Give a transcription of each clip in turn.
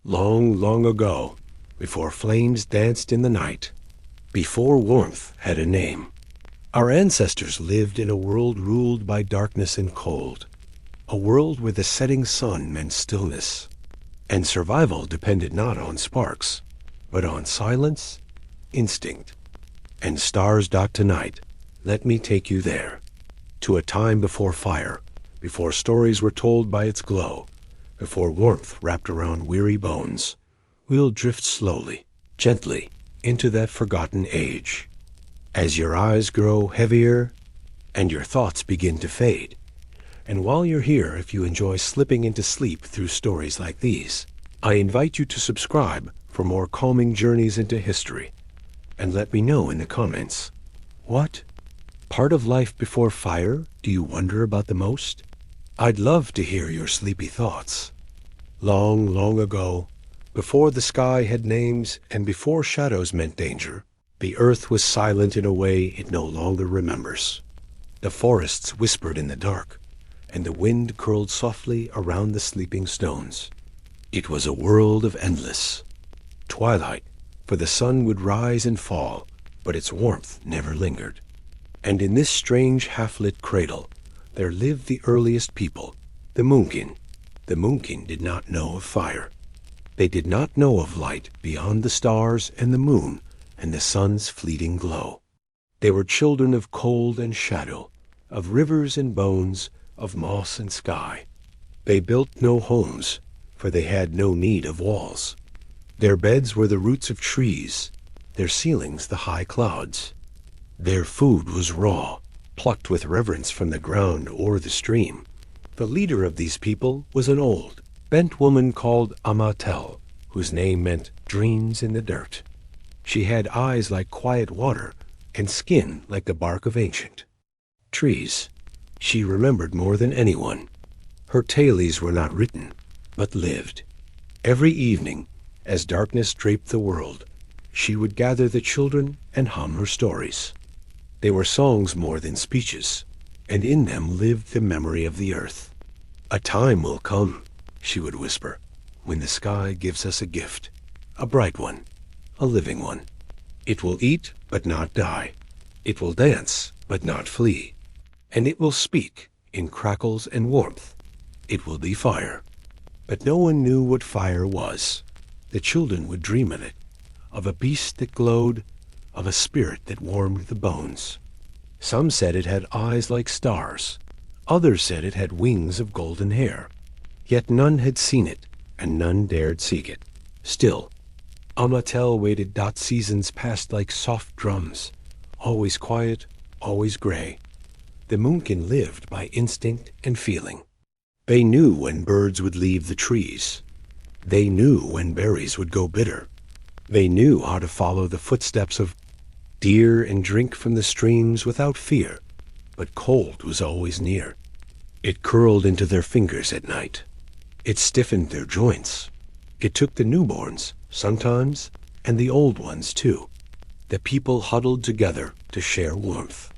Long, long ago, before flames danced in the night, before warmth had a name, our ancestors lived in a world ruled by darkness and cold, a world where the setting sun meant stillness, and survival depended not on sparks, but on silence, instinct, and stars. Tonight, let me take you there, to a time before fire, before stories were told by its glow, before warmth wrapped around weary bones. We'll drift slowly, gently, into that forgotten age. As your eyes grow heavier and your thoughts begin to fade, and while you're here, if you enjoy slipping into sleep through stories like these, I invite you to subscribe for more calming journeys into history. And let me know in the comments, what part of life before fire do you wonder about the most? I'd love to hear your sleepy thoughts. Long, long ago, before the sky had names and before shadows meant danger, the earth was silent in a way it no longer remembers. The forests whispered in the dark, and the wind curled softly around the sleeping stones. It was a world of endless twilight, for the sun would rise and fall, but its warmth never lingered. And in this strange half-lit cradle, there lived the earliest people, the Moonkin. The Moonkin did not know of fire. They did not know of light beyond the stars and the moon and the sun's fleeting glow. They were children of cold and shadow, of rivers and bones, of moss and sky. They built no homes, for they had no need of walls. Their beds were the roots of trees, their ceilings the high clouds. Their food was raw, plucked with reverence from the ground or the stream. The leader of these people was an old, bent woman called Amatel, whose name meant dreams in the dirt. She had eyes like quiet water and skin like the bark of ancient trees. She remembered more than anyone. Her tales were not written, but lived. Every evening, as darkness draped the world, she would gather the children and hum her stories. They were songs more than speeches, and in them lived the memory of the earth. A time will come, she would whisper, when the sky gives us a gift, a bright one, a living one. It will eat but not die. It will dance but not flee. And it will speak in crackles and warmth. It will be fire. But no one knew what fire was. The children would dream of it, of a beast that glowed, of a spirit that warmed the bones. Some said it had eyes like stars. Others said it had wings of golden hair. Yet none had seen it, and none dared seek it. Still, Amatel waited. Seasons passed like soft drums, always quiet, always gray. The Moonkin lived by instinct and feeling. They knew when birds would leave the trees. They knew when berries would go bitter. They knew how to follow the footsteps of deer and drink from the streams without fear, but cold was always near. It curled into their fingers at night. It stiffened their joints. It took the newborns, sometimes, and the old ones too. The people huddled together to share warmth.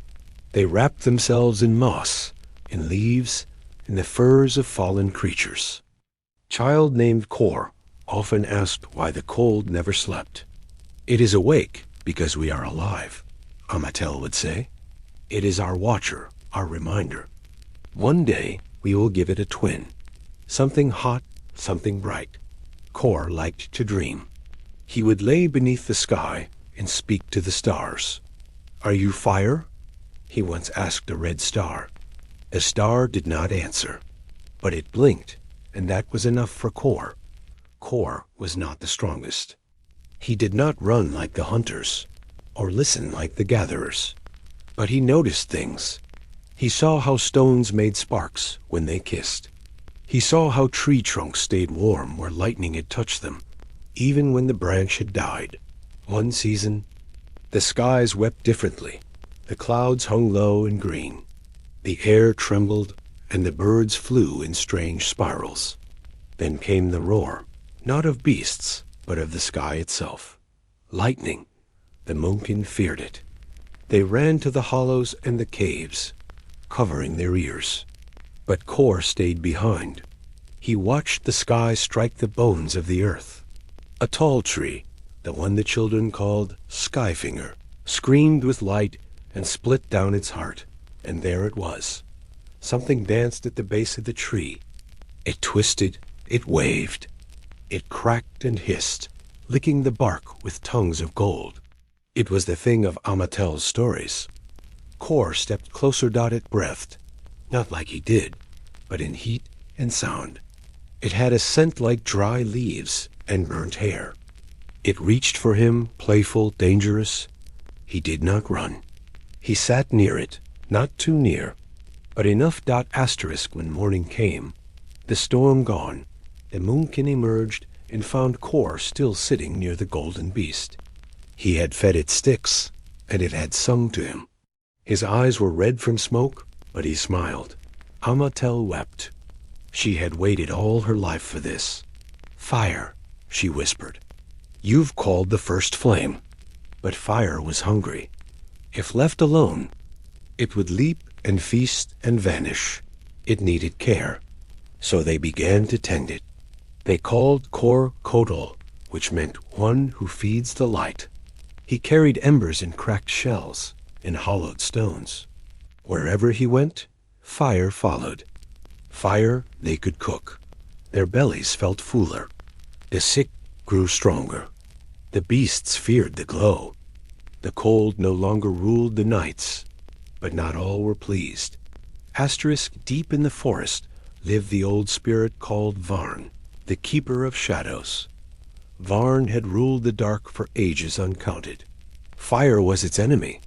They wrapped themselves in moss, in leaves, in the furs of fallen creatures. Child named Kor often asked why the cold never slept. It is awake because we are alive, Amatel would say. It is our watcher, our reminder. One day we will give it a twin, something hot, something bright. Kor liked to dream. He would lay beneath the sky and speak to the stars. Are you fire? He once asked a red star. The star did not answer, but it blinked, and that was enough for Kor. Kor was not the strongest. He did not run like the hunters, or listen like the gatherers, but he noticed things. He saw how stones made sparks when they kissed. He saw how tree trunks stayed warm where lightning had touched them, even when the branch had died. One season, the skies wept differently. The clouds hung low and green. The air trembled, and the birds flew in strange spirals. Then came the roar, not of beasts, but of the sky itself. Lightning. The Moonkin feared it. They ran to the hollows and the caves, covering their ears. But Kor stayed behind. He watched the sky strike the bones of the earth. A tall tree, the one the children called Skyfinger, screamed with light and split down its heart, and there it was. Something danced at the base of the tree. It twisted, it waved. It cracked and hissed, licking the bark with tongues of gold. It was the thing of Amatel's stories. Kor stepped closer, at breathed, not like he did, but in heat and sound. It had a scent like dry leaves and burnt hair. It reached for him, playful, dangerous. He did not run. He sat near it, not too near, but enough. Asterisk when morning came, the storm gone, the moonkin emerged and found Kor still sitting near the golden beast. He had fed it sticks, and it had sung to him. His eyes were red from smoke, but he smiled. Amatel wept. She had waited all her life for this. Fire, she whispered. You've called the first flame. But fire was hungry. If left alone, it would leap and feast and vanish. It needed care. So they began to tend it. They called Kor Kodal, which meant one who feeds the light. He carried embers in cracked shells, in hollowed stones. Wherever he went, fire followed. Fire they could cook. Their bellies felt fuller. The sick grew stronger. The beasts feared the glow. The cold no longer ruled the nights, but not all were pleased. Asterisk deep in the forest lived the old spirit called Varn, the keeper of shadows. Varn had ruled the dark for ages uncounted. Fire was its enemy,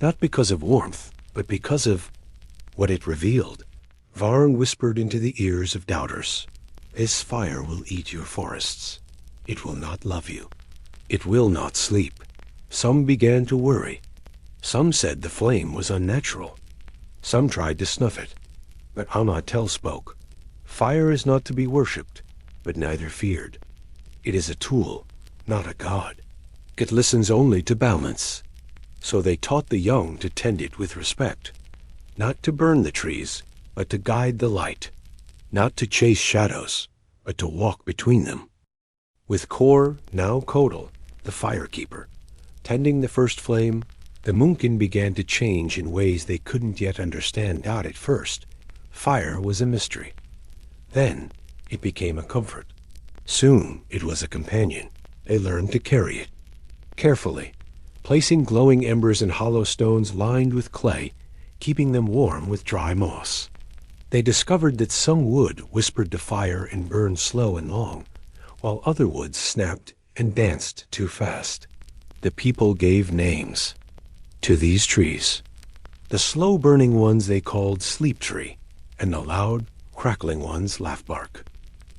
not because of warmth, but because of what it revealed. Varn whispered into the ears of doubters, "This fire will eat your forests. It will not love you. It will not sleep." Some began to worry. Some said the flame was unnatural. Some tried to snuff it. But Amatel spoke. Fire is not to be worshipped, but neither feared. It is a tool, not a god. It listens only to balance. So they taught the young to tend it with respect, not to burn the trees, but to guide the light, not to chase shadows, but to walk between them. With Kor, now Kodal, the firekeeper, tending the first flame, the moonkin began to change in ways they couldn't yet understand out at first. Fire was a mystery. Then it became a comfort. Soon it was a companion. They learned to carry it. Carefully, placing glowing embers in hollow stones lined with clay, keeping them warm with dry moss. They discovered that some wood whispered to fire and burned slow and long, while other woods snapped and danced too fast. The people gave names to these trees. The slow-burning ones they called Sleep Tree, and the loud, crackling ones Laugh Bark.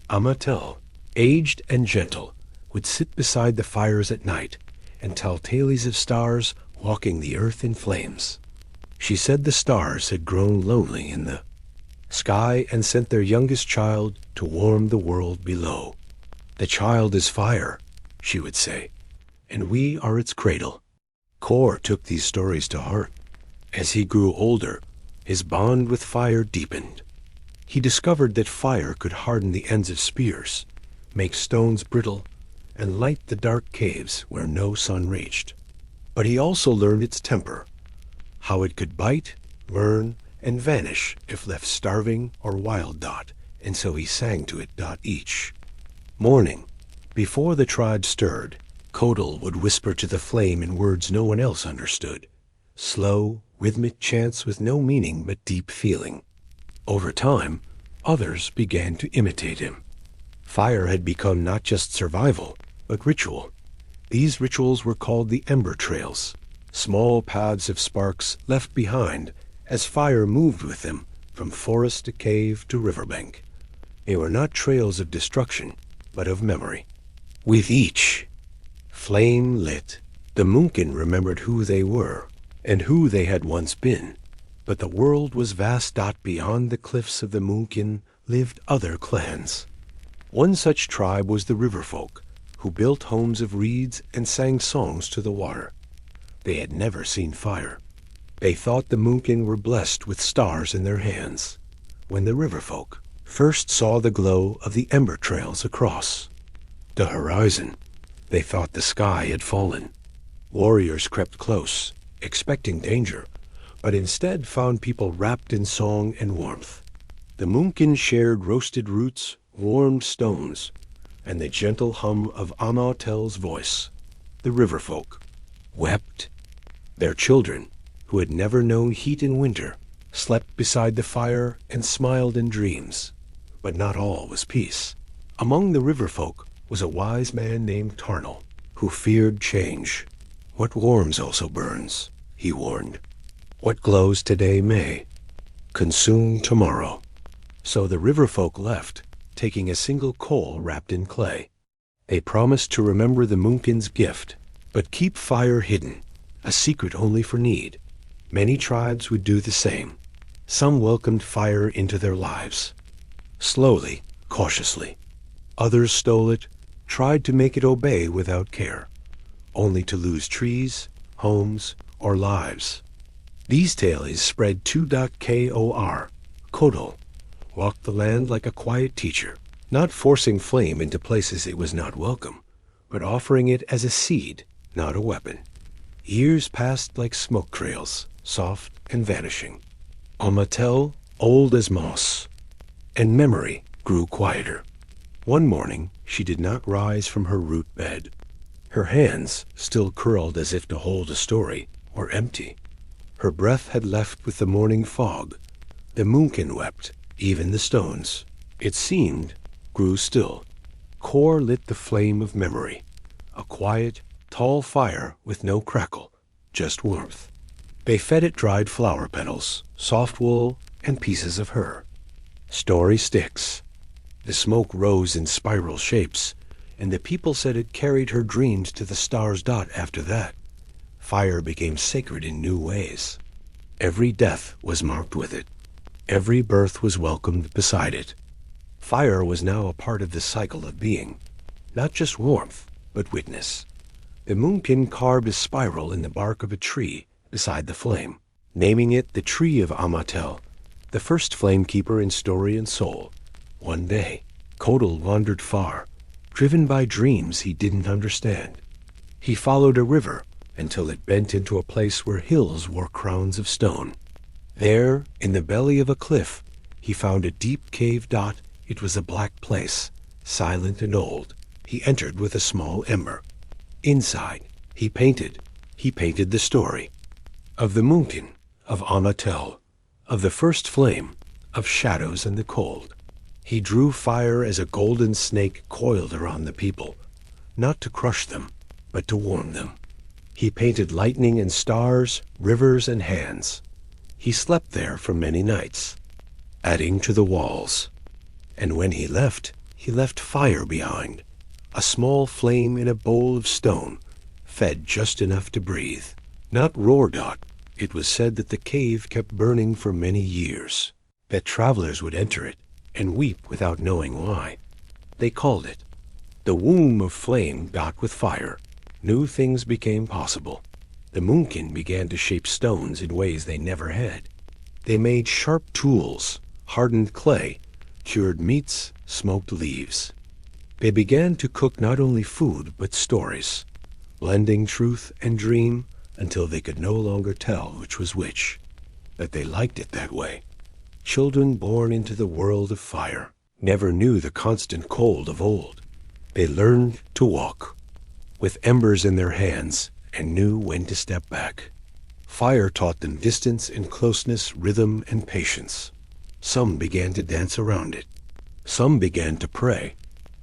Amatel, aged and gentle, would sit beside the fires at night and tell tales of stars walking the earth in flames. She said the stars had grown lonely in the sky and sent their youngest child to warm the world below. "The child is fire," she would say, "and we are its cradle." Kor took these stories to heart. As he grew older, his bond with fire deepened. He discovered that fire could harden the ends of spears, make stones brittle, and light the dark caves where no sun reached. But he also learned its temper, how it could bite, burn, and vanish if left starving or wild. And so he sang to it. Each morning, before the tribe stirred, Kodal would whisper to the flame in words no one else understood. Slow, rhythmic chants with no meaning but deep feeling. Over time, others began to imitate him. Fire had become not just survival, but ritual. These rituals were called the Ember Trails, small paths of sparks left behind as fire moved with them from forest to cave to riverbank. They were not trails of destruction, but of memory. With each flame lit, the moonkin remembered who they were and who they had once been. But the world was vast. Beyond the cliffs of the moonkin lived other clans. One such tribe was the river folk, who built homes of reeds and sang songs to the water. They had never seen fire. They thought the moonkin were blessed with stars in their hands. When the river folk first saw the glow of the ember trails across the horizon. They thought the sky had fallen. Warriors crept close, expecting danger, but instead found people wrapped in song and warmth. The Munkin shared roasted roots, warmed stones, and the gentle hum of Amatel's voice. The river folk wept. Their children, who had never known heat in winter, slept beside the fire and smiled in dreams. But not all was peace. Among the river folk was a wise man named Tarnal, who feared change. What warms also burns, he warned. What glows today may consume tomorrow. So the river folk left, taking a single coal wrapped in clay. They promised to remember the Munkin's gift, but keep fire hidden, a secret only for need. Many tribes would do the same. Some welcomed fire into their lives, slowly, cautiously. Others stole it, tried to make it obey without care, only to lose trees, homes, or lives. These tales spread 2.kor. Kodal walked the land like a quiet teacher, not forcing flame into places it was not welcome, but offering it as a seed, not a weapon. Years passed like smoke trails, soft and vanishing. Amatel, old as moss, and memory grew quieter. One morning, she did not rise from her root bed. Her hands, still curled as if to hold a story, were empty. Her breath had left with the morning fog. The Munkin wept, even the stones, it seemed, grew still. Kor lit the flame of memory, a quiet, tall fire with no crackle, just warmth. They fed it dried flower petals, soft wool, and pieces of her. Story sticks. The smoke rose in spiral shapes, and the people said it carried her dreams to the star's dot after that. Fire became sacred in new ways. Every death was marked with it. Every birth was welcomed beside it. Fire was now a part of the cycle of being, not just warmth, but witness. The Munkin carved a spiral in the bark of a tree beside the flame, naming it the Tree of Amatel, the first flamekeeper in story and soul. One day, Kodal wandered far, driven by dreams he didn't understand. He followed a river until it bent into a place where hills wore crowns of stone. There, in the belly of a cliff, he found a deep cave dot. It was a black place, silent and old. He entered with a small ember. Inside, he painted the story of the Munkin, of Amatel, of the first flame, of shadows and the cold. He drew fire as a golden snake coiled around the people, not to crush them, but to warm them. He painted lightning and stars, rivers and hands. He slept there for many nights, adding to the walls. And when he left fire behind, a small flame in a bowl of stone, fed just enough to breathe. Not roar dot. It was said that the cave kept burning for many years, that travelers would enter it and weep without knowing why. They called it the womb of flame dot with fire. New things became possible. The Munkin began to shape stones in ways they never had. They made sharp tools, hardened clay, cured meats, smoked leaves. They began to cook not only food but stories, blending truth and dream until they could no longer tell which was which. That they liked it that way. Children born into the world of fire never knew the constant cold of old. They learned to walk with embers in their hands and knew when to step back. Fire taught them distance and closeness, rhythm and patience. Some began to dance around it. Some began to pray.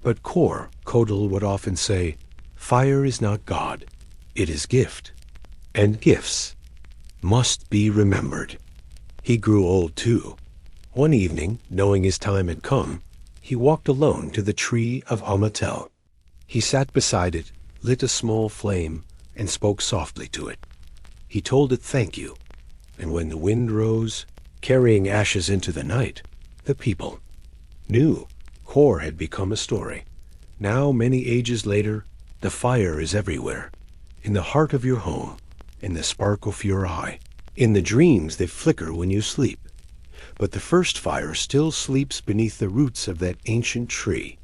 But Kodal would often say, fire is not God, it is gift. And gifts must be remembered. He grew old too. One evening, knowing his time had come, he walked alone to the tree of Amatel. He sat beside it, lit a small flame, and spoke softly to it. He told it thank you, and when the wind rose, carrying ashes into the night, the people knew Kor had become a story. Now, many ages later, the fire is everywhere, in the heart of your home, in the spark of your eye, in the dreams that flicker when you sleep. But the first fire still sleeps beneath the roots of that ancient tree,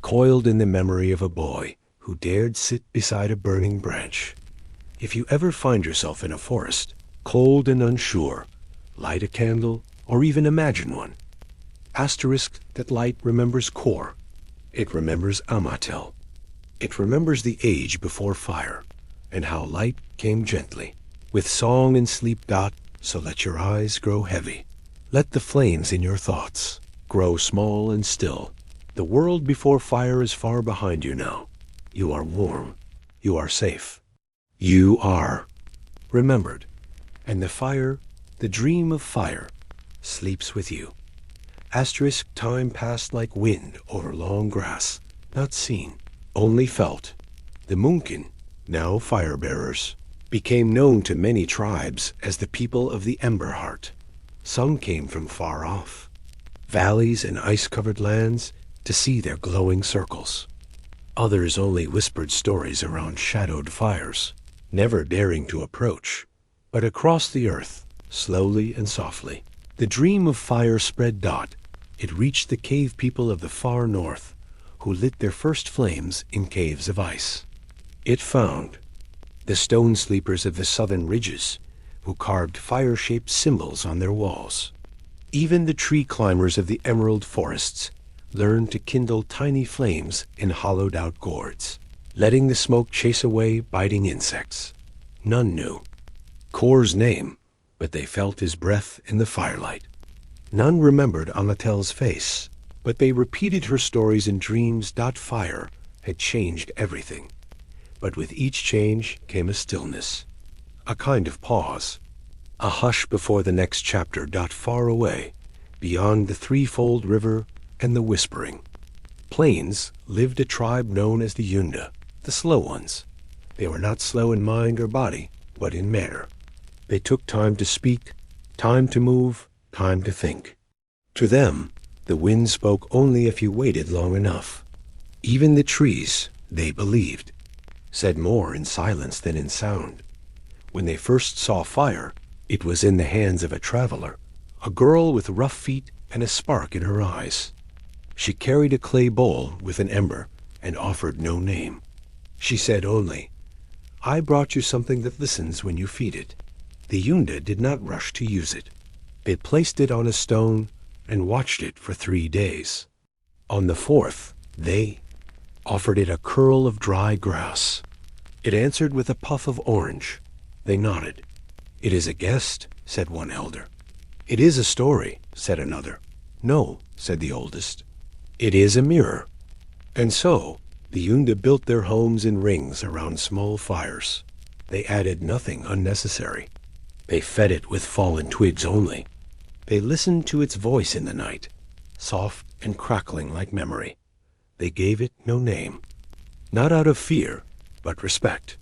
coiled in the memory of a boy who dared sit beside a burning branch. If you ever find yourself in a forest, cold and unsure, light a candle or even imagine one. Asterisk that light remembers Kor. It remembers Amatel. It remembers the age before fire, and how light came gently, with song and sleep. So let your eyes grow heavy. Let the flames in your thoughts grow small and still. The world before fire is far behind you now. You are warm. You are safe. You are remembered. And the fire, the dream of fire, sleeps with you. Asterisk time passed like wind over long grass, not seen, only felt. The Munkin, now fire-bearers, became known to many tribes as the people of the Ember Heart. Some came from far off, valleys and ice-covered lands, to see their glowing circles. Others only whispered stories around shadowed fires, never daring to approach. But across the earth, slowly and softly, the dream of fire spread. It reached the cave people of the far north, who lit their first flames in caves of ice. It found the stone sleepers of the southern ridges, who carved fire-shaped symbols on their walls. Even the tree climbers of the emerald forests learned to kindle tiny flames in hollowed-out gourds, letting the smoke chase away biting insects. None knew Kor's name, but they felt his breath in the firelight. None remembered Amatel's face, but they repeated her stories in dreams. Fire had changed everything. But with each change came a stillness, a kind of pause, a hush before the next chapter. Far away, beyond the threefold river and the whispering plains, lived a tribe known as the Yunda, the slow ones. They were not slow in mind or body, but in manner. They took time to speak, time to move, time to think. To them, the wind spoke only if you waited long enough. Even the trees, they believed, said more in silence than in sound. When they first saw fire, it was in the hands of a traveler, a girl with rough feet and a spark in her eyes. She carried a clay bowl with an ember and offered no name. She said only, "I brought you something that listens when you feed it." The Yunda did not rush to use it. They placed it on a stone and watched it for 3 days. On the 4th, they offered it a curl of dry grass. It answered with a puff of orange. They nodded. "It is a guest," said one elder. "It is a story," said another. "No," said the oldest. "It is a mirror." And so, the Yunda built their homes in rings around small fires. They added nothing unnecessary. They fed it with fallen twigs only. They listened to its voice in the night, soft and crackling like memory. They gave it no name, not out of fear, but respect.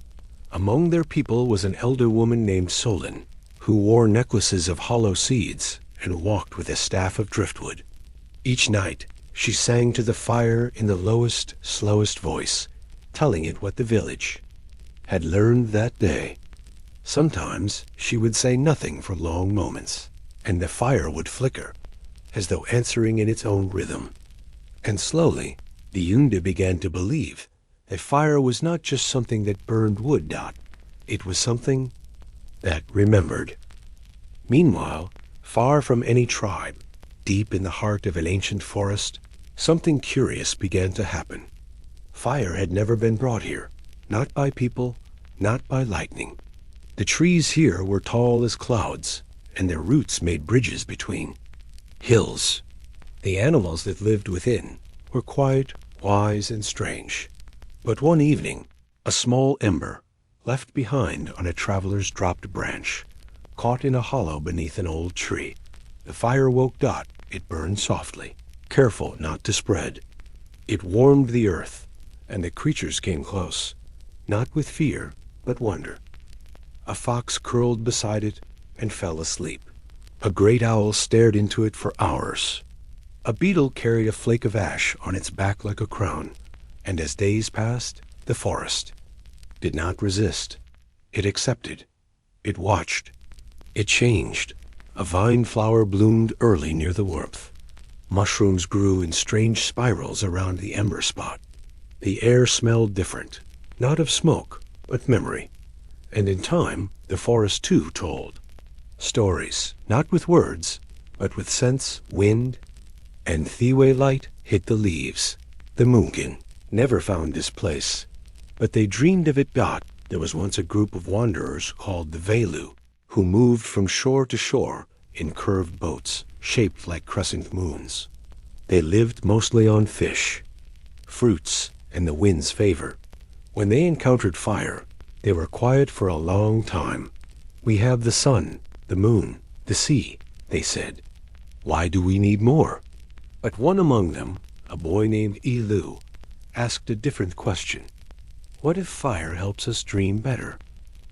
Among their people was an elder woman named Solin, who wore necklaces of hollow seeds and walked with a staff of driftwood. Each night, she sang to the fire in the lowest, slowest voice, telling it what the village had learned that day. Sometimes she would say nothing for long moments, and the fire would flicker, as though answering in its own rhythm. And slowly, the Yunda began to believe that fire was not just something that burned wood. It was something that remembered. Meanwhile, far from any tribe, deep in the heart of an ancient forest, something curious began to happen. Fire had never been brought here, not by people, not by lightning. The trees here were tall as clouds, and their roots made bridges between hills. The animals that lived within were quiet, wise, and strange. But one evening, a small ember, left behind on a traveler's dropped branch, caught in a hollow beneath an old tree. The fire woke. It burned softly, careful not to spread. It warmed the earth, and the creatures came close, not with fear, but wonder. A fox curled beside it and fell asleep. A great owl stared into it for hours. A beetle carried a flake of ash on its back like a crown, and as days passed, the forest did not resist. It accepted. It watched. It changed. A vine flower bloomed early near the warmth. Mushrooms grew in strange spirals around the ember spot. The air smelled different, not of smoke, but memory. And in time, the forest too told. Stories, not with words, but with scents, wind, and Thiwe light hit the leaves. The Mungan never found this place, but they dreamed of it. There was once a group of wanderers called the Velu, who moved from shore to shore in curved boats shaped like crescent moons. They lived mostly on fish, fruits, and the wind's favor. When they encountered fire, they were quiet for a long time. "We have the sun, the moon, the sea," they said. "Why do we need more?" But one among them, a boy named Ilu, asked a different question. What if fire helps us dream better?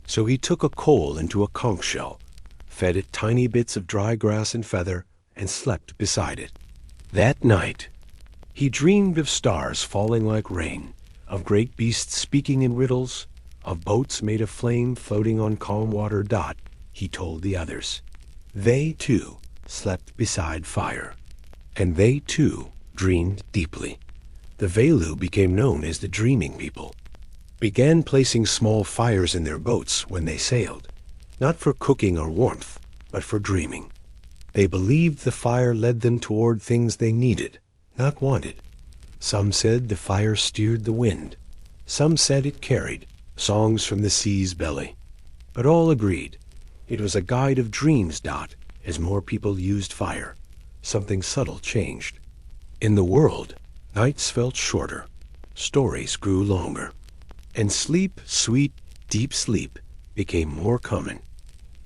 So he took a coal into a conch shell, fed it tiny bits of dry grass and feather, and slept beside it. That night, he dreamed of stars falling like rain, of great beasts speaking in riddles, of boats made of flame floating on calm water. He told the others. They, too, slept beside fire. And they, too, dreamed deeply. The Velu became known as the dreaming people, began placing small fires in their boats when they sailed, not for cooking or warmth, but for dreaming. They believed the fire led them toward things they needed, not wanted. Some said the fire steered the wind. Some said it carried songs from the sea's belly. But all agreed it was a guide of dreams. As more people used fire, something subtle changed. In the world, nights felt shorter, stories grew longer, and sleep, sweet, deep sleep, became more common.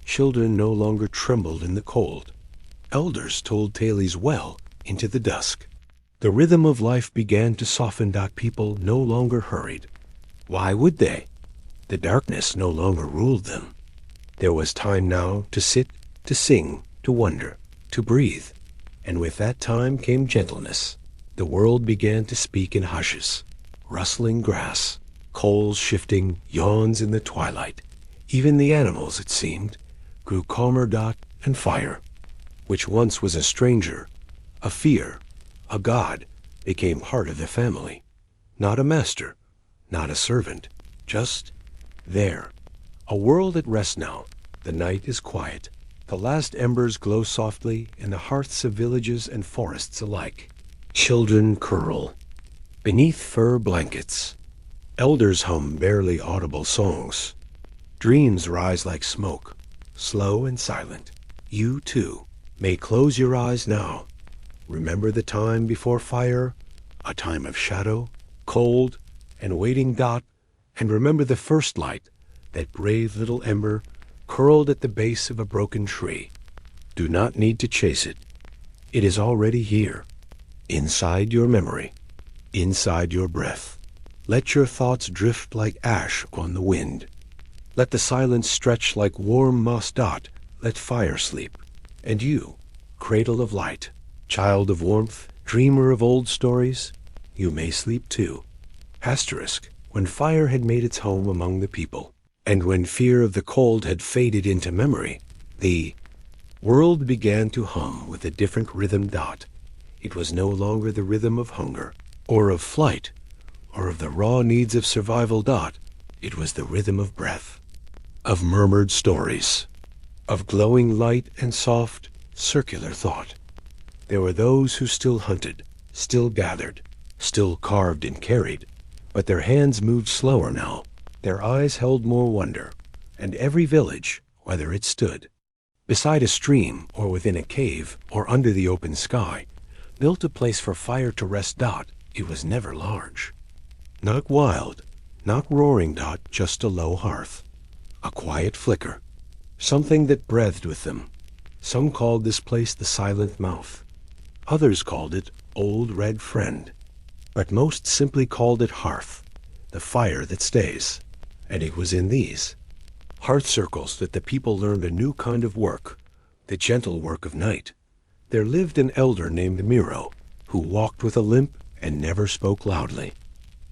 Children no longer trembled in the cold. Elders told tales well into the dusk. The rhythm of life began to soften. People no longer hurried. Why would they? The darkness no longer ruled them. There was time now to sit, to sing, to wonder, to breathe. And with that time came gentleness. The world began to speak in hushes, rustling grass, coals shifting, yawns in the twilight. Even the animals, it seemed, grew calmer. And fire, which once was a stranger, a fear, a god, became part of the family. Not a master, not a servant, just there. A world at rest now. The night is quiet. The last embers glow softly in the hearths of villages and forests alike. Children curl beneath fur blankets. Elders hum barely audible songs. Dreams rise like smoke, slow and silent. You, too, may close your eyes now. Remember the time before fire, a time of shadow, cold, and waiting. And remember the first light, that brave little ember curled at the base of a broken tree. Do not need to chase it. It is already here, inside your memory, inside your breath. Let your thoughts drift like ash on the wind. Let the silence stretch like warm moss. Let fire sleep. And you, cradle of light, child of warmth, dreamer of old stories, you may sleep too. Asterisk. When fire had made its home among the people, and when fear of the cold had faded into memory, the world began to hum with a different rhythm. It was no longer the rhythm of hunger, or of flight, or of the raw needs of survival. It was the rhythm of breath, of murmured stories, of glowing light and soft, circular thought. There were those who still hunted, still gathered, still carved and carried, but their hands moved slower now. Their eyes held more wonder, and every village, whether it stood beside a stream or within a cave or under the open sky, built a place for fire to rest. It was never large, not wild, not roaring. Just a low hearth, a quiet flicker, something that breathed with them. Some called this place the silent mouth. Others called it old red friend. But most simply called it hearth, the fire that stays. And it was in these hearth circles that the people learned a new kind of work, the gentle work of night. There lived an elder named Miro, who walked with a limp and never spoke loudly.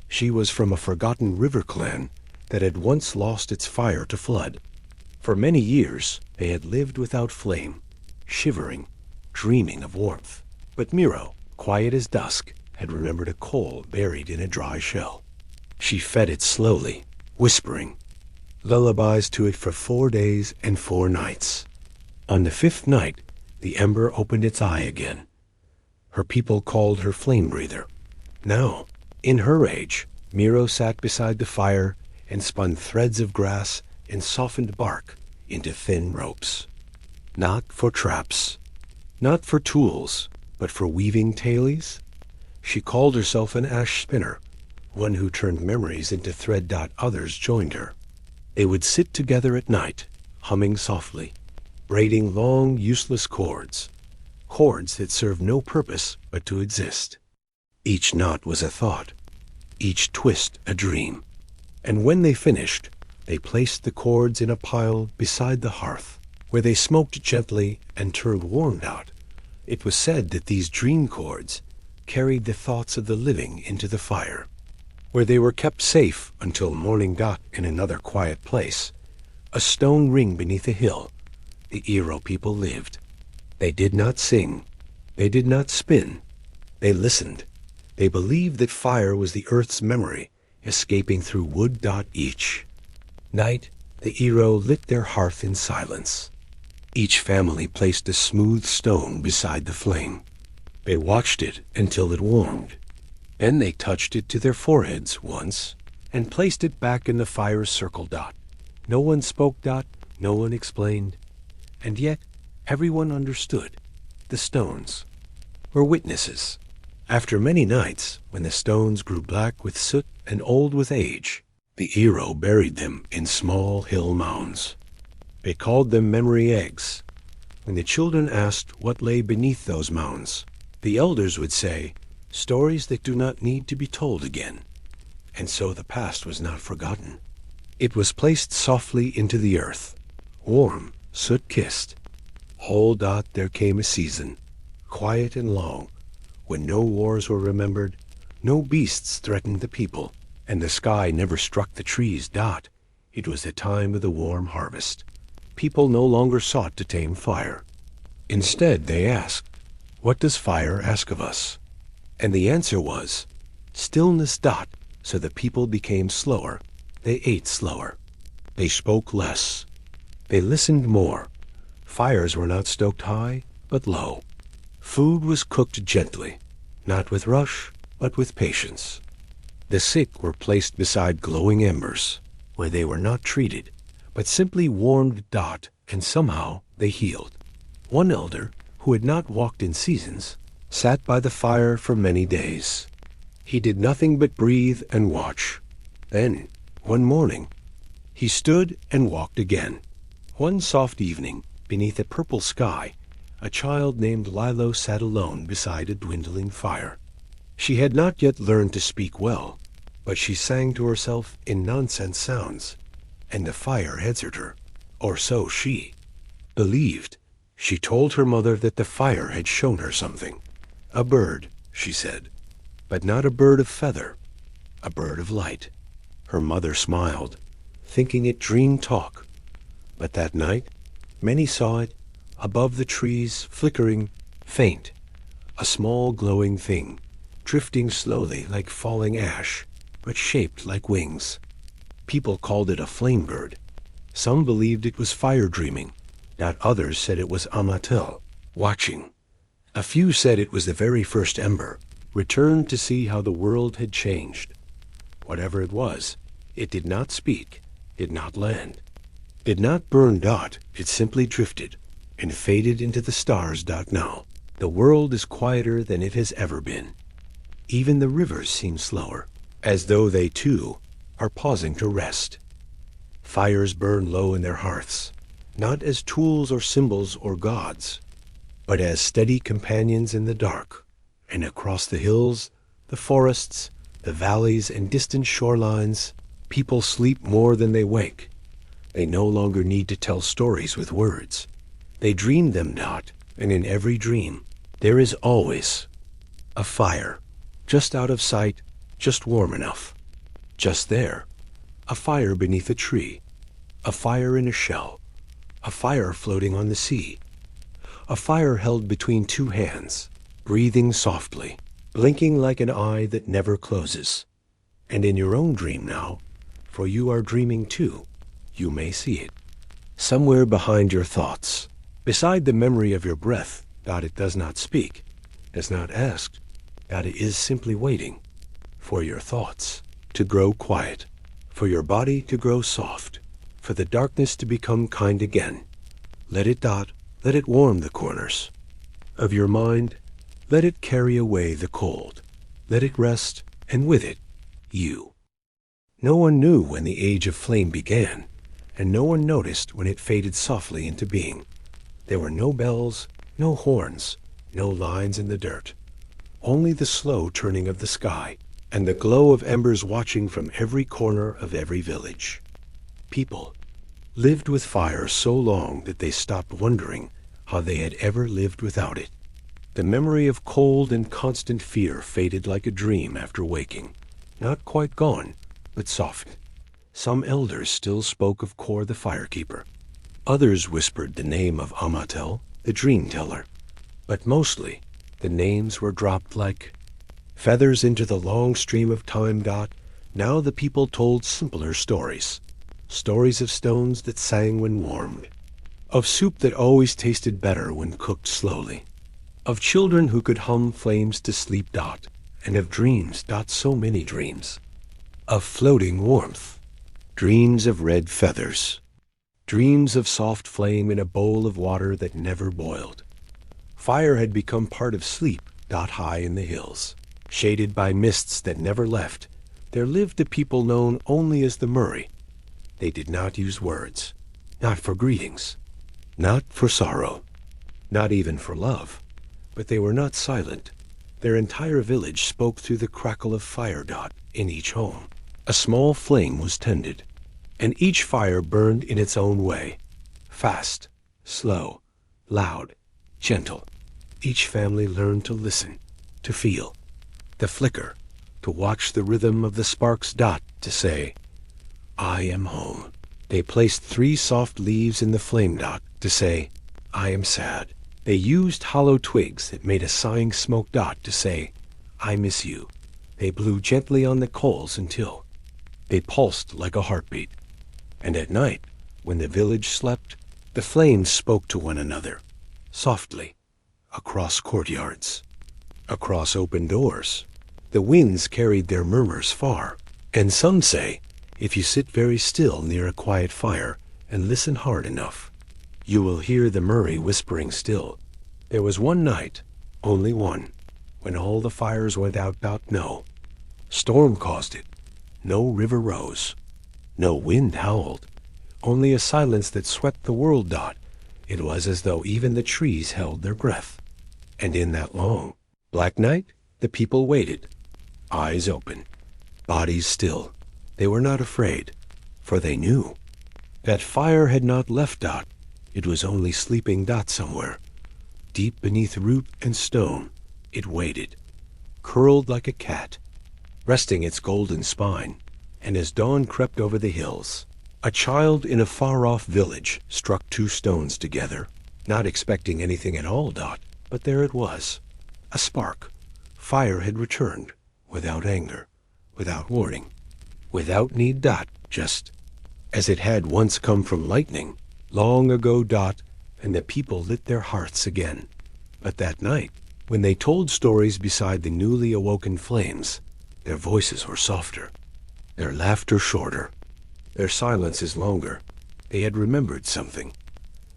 She was from a forgotten river clan that had once lost its fire to flood. For many years they had lived without flame, shivering, dreaming of warmth. But Miro, quiet as dusk, had remembered a coal buried in a dry shell. She fed it slowly, whispering lullabies to it for 4 days and 4 nights. On the 5th night, the ember opened its eye again. Her people called her flame breather. Now, in her age, Miro sat beside the fire and spun threads of grass and softened bark into thin ropes. Not for traps, not for tools, but for weaving tailies. She called herself an ash spinner, one who turned memories into thread. Others joined her. They would sit together at night, humming softly, braiding long, useless cords that served no purpose but to exist. Each knot was a thought, each twist a dream. And when they finished, they placed the cords in a pile beside the hearth, where they smoked gently and turned warm. It was said that these dream cords carried the thoughts of the living into the fire, where they were kept safe until morning. In another quiet place, a stone ring beneath a hill, the Iro people lived. They did not sing, they did not spin, they listened. They believed that fire was the earth's memory, escaping through wood. Each night, the Iro lit their hearth in silence. Each family placed a smooth stone beside the flame. They watched it until it warmed. Then they touched it to their foreheads once and placed it back in the fire's circle. No one spoke. No one explained. And yet, everyone understood. The stones were witnesses. After many nights, when the stones grew black with soot and old with age, the Iro buried them in small hill mounds. They called them memory eggs. When the children asked what lay beneath those mounds, the elders would say, stories that do not need to be told again. And so the past was not forgotten. It was placed softly into the earth, warm, soot-kissed. Whole. There came a season, quiet and long, when no wars were remembered, no beasts threatened the people, and the sky never struck the trees. It was the time of the warm harvest. People no longer sought to tame fire. Instead, they asked, what does fire ask of us? And the answer was, stillness. So the people became slower. They ate slower. They spoke less. They listened more. Fires were not stoked high, but low. Food was cooked gently, not with rush, but with patience. The sick were placed beside glowing embers, where they were not treated, but simply warmed. And somehow they healed. One elder, who had not walked in seasons, sat by the fire for many days. He did nothing but breathe and watch. Then, one morning, he stood and walked again. One soft evening, beneath a purple sky, a child named Lilo sat alone beside a dwindling fire. She had not yet learned to speak well, but she sang to herself in nonsense sounds, and the fire answered her, or so she believed. She told her mother that the fire had shown her something. A bird, she said, but not a bird of feather, a bird of light. Her mother smiled, thinking it dreamed talk. But that night, many saw it, above the trees, flickering, faint, a small glowing thing, drifting slowly like falling ash, but shaped like wings. People called it a flame bird. Some believed it was fire dreaming. Others said it was Amatel, watching. A few said it was the very first ember, returned to see how the world had changed. Whatever it was, it did not speak, did not land, did not burn. It simply drifted and faded into the stars. Now, the world is quieter than it has ever been. Even the rivers seem slower, as though they too are pausing to rest. Fires burn low in their hearths, not as tools or symbols or gods, but as steady companions in the dark. And across the hills, the forests, the valleys and distant shorelines, people sleep more than they wake. They no longer need to tell stories with words. They dream them. And in every dream, there is always a fire, just out of sight, just warm enough. Just there, a fire beneath a tree, a fire in a shell, a fire floating on the sea. A fire held between two hands, breathing softly, blinking like an eye that never closes. And in your own dream now, for you are dreaming too, you may see it. Somewhere behind your thoughts, beside the memory of your breath, that it does not speak, does not ask, that it is simply waiting for your thoughts to grow quiet, for your body to grow soft, for the darkness to become kind again. Let it warm the corners of your mind. Let it carry away the cold. Let it rest, and with it, you. No one knew when the age of flame began, and no one noticed when it faded softly into being. There were no bells, no horns, no lines in the dirt, only the slow turning of the sky, and the glow of embers watching from every corner of every village. People lived with fire so long that they stopped wondering how they had ever lived without it. The memory of cold and constant fear faded like a dream after waking, not quite gone, but soft. Some elders still spoke of Kor the firekeeper. Others whispered the name of Amatel, the dream teller. But mostly, the names were dropped like feathers into the long stream of time. Now the people told simpler stories. Stories of stones that sang when warmed, of soup that always tasted better when cooked slowly, of children who could hum flames to sleep. And of dreams. So many dreams, of floating warmth, dreams of red feathers, dreams of soft flame in a bowl of water that never boiled. Fire had become part of sleep. High in the hills, shaded by mists that never left, there lived a people known only as the Murray. They did not use words, not for greetings, not for sorrow, not even for love, but they were not silent. Their entire village spoke through the crackle of fire. In each home, a small flame was tended, and each fire burned in its own way, fast, slow, loud, gentle. Each family learned to listen, to feel the flicker, to watch the rhythm of the sparks. To say, I am home. They placed 3 soft leaves in the flame. To say, I am sad. They used hollow twigs that made a sighing smoke. To say, I miss you. They blew gently on the coals until they pulsed like a heartbeat. And at night, when the village slept, the flames spoke to one another, softly, across courtyards, across open doors. The winds carried their murmurs far, and some say, if you sit very still near a quiet fire and listen hard enough, you will hear the Murray whispering still. There was one night, only one, when all the fires went out. No storm caused it, no river rose, no wind howled, only a silence that swept the world. It was as though even the trees held their breath. And in that long, black night, the people waited, eyes open, bodies still. They were not afraid, for they knew that fire had not left. It was only sleeping. Somewhere, deep beneath root and stone, it waited, curled like a cat, resting its golden spine. And as dawn crept over the hills, a child in a far-off village struck 2 stones together, not expecting anything at all. But there it was, a spark. Fire had returned, without anger, without warning, without need. Just as it had once come from lightning, long ago. And the people lit their hearths again. But that night, when they told stories beside the newly awoken flames, their voices were softer, their laughter shorter, their silences longer. They had remembered something,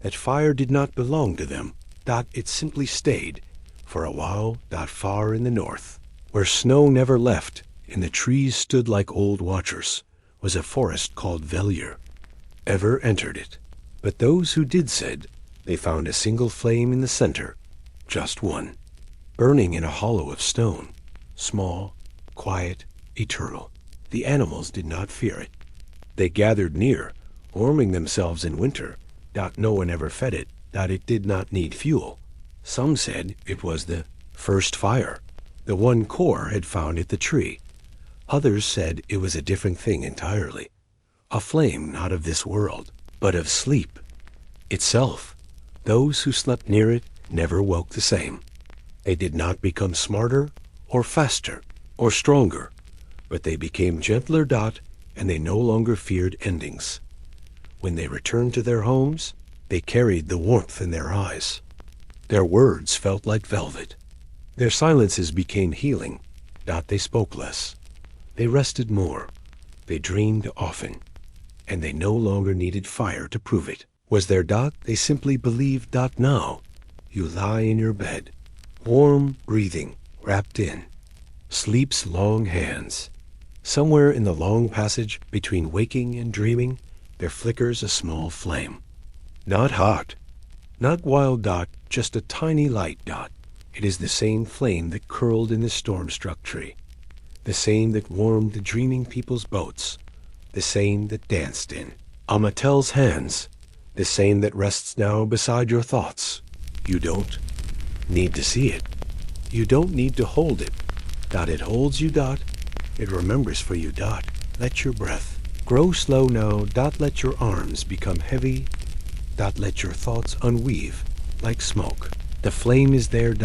that fire did not belong to them. It simply stayed, for a while. Far in the north, where snow never left, and the trees stood like old watchers, was a forest called Velier. Ever entered it, but those who did said they found a single flame in the center, just one, burning in a hollow of stone, small, quiet, eternal. The animals did not fear it. They gathered near, warming themselves in winter. No one ever fed it. It did not need fuel. Some said it was the first fire, the one Kor had found at the tree. Others said it was a different thing entirely, a flame not of this world, but of sleep itself. Those who slept near it never woke the same. They did not become smarter or faster or stronger, but they became gentler, and they no longer feared endings. When they returned to their homes, they carried the warmth in their eyes. Their words felt like velvet. Their silences became healing. They spoke less. They rested more. They dreamed often. And they no longer needed fire to prove it. Was there they simply believed now. You lie in your bed, warm, breathing, wrapped in sleep's long hands. Somewhere in the long passage between waking and dreaming, there flickers a small flame. Not hot, not wild, just a tiny light. It is the same flame that curled in the storm-struck tree, the same that warmed the dreaming people's boats, the same that danced in Amatel's hands, the same that rests now beside your thoughts. You don't need to see it. You don't need to hold it. It holds you. It remembers for you. Let your breath grow slow now. Let your arms become heavy. Let your thoughts unweave like smoke. The flame is there.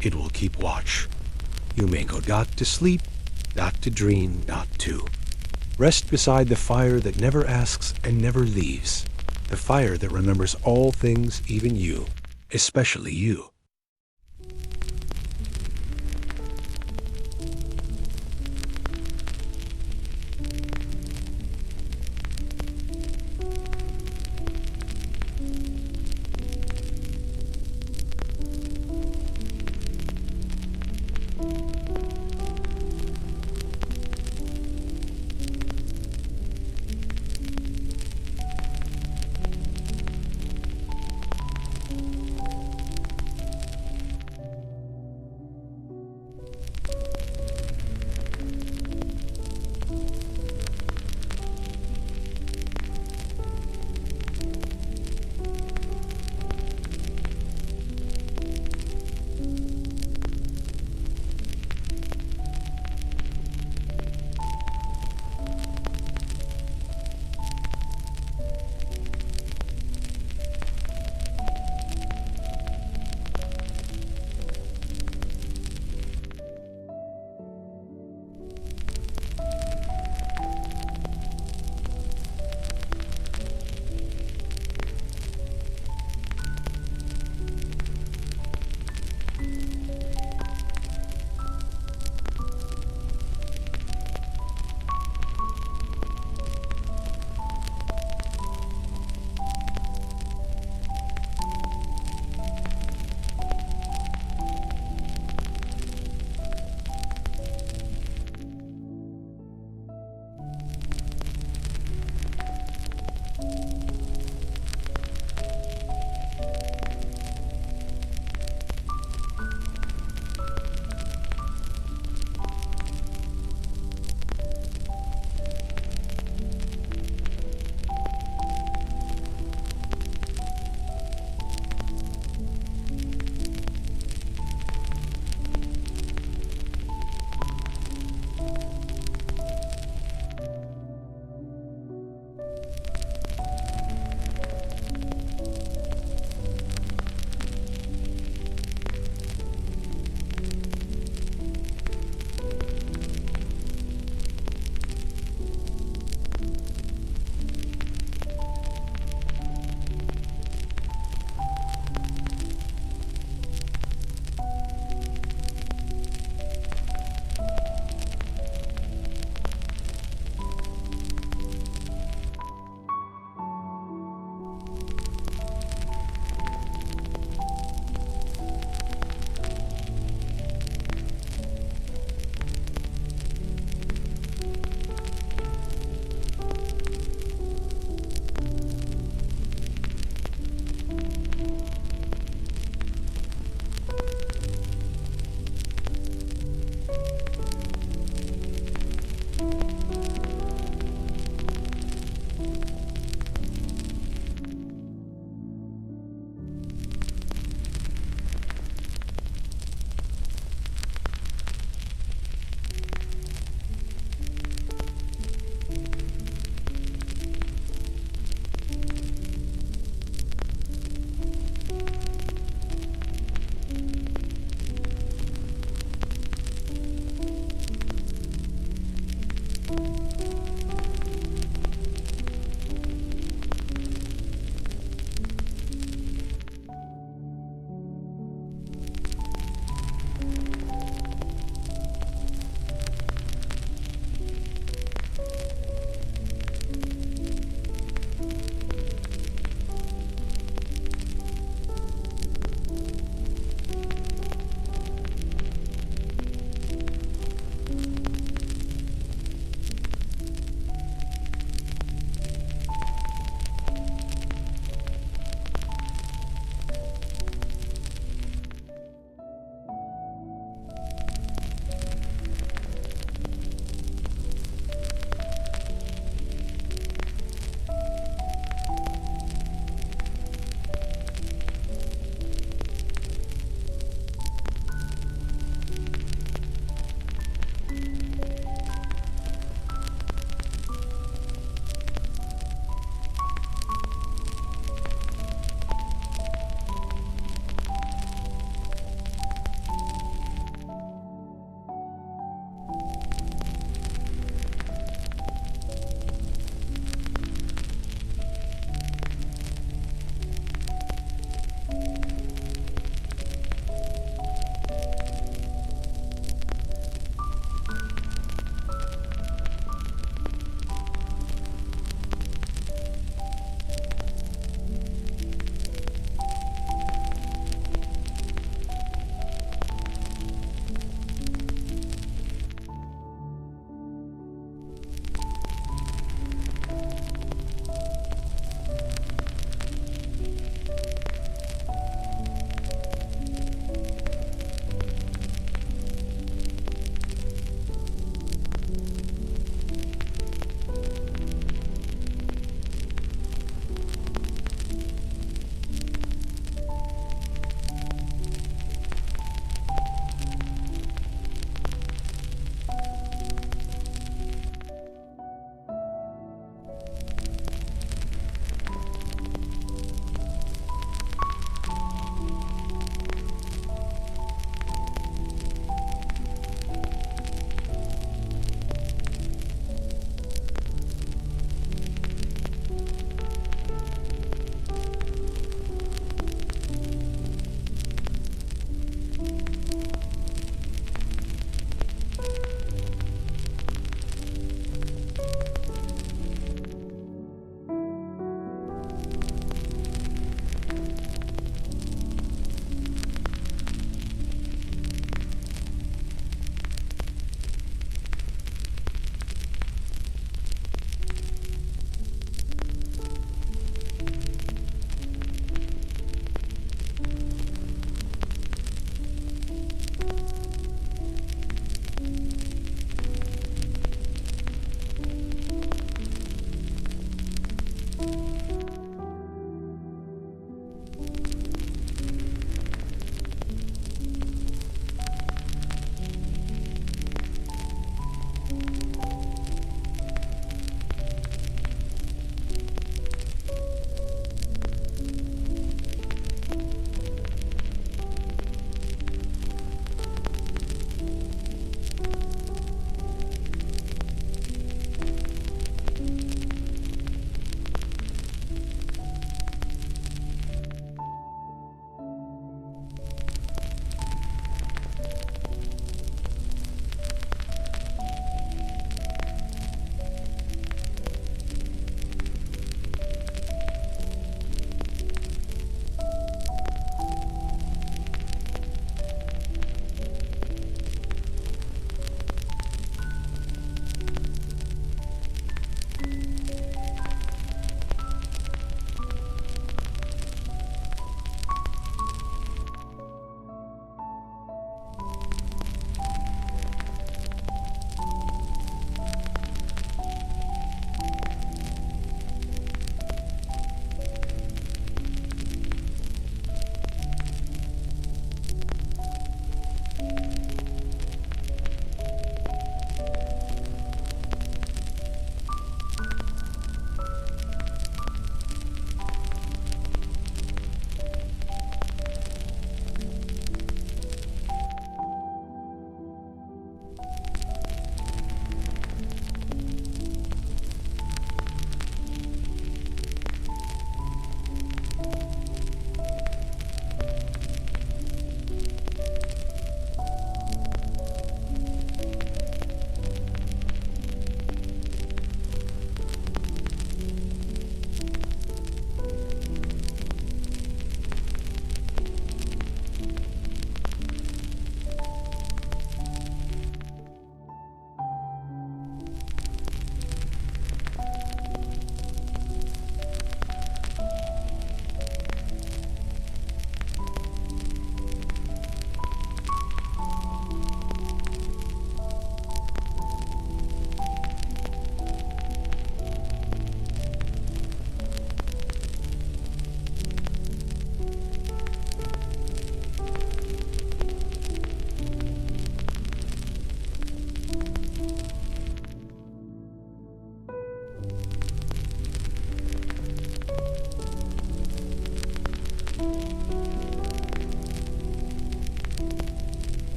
It will keep watch. You may go to sleep, to dream, to rest beside the fire that never asks and never leaves. The fire that remembers all things, even you, especially you.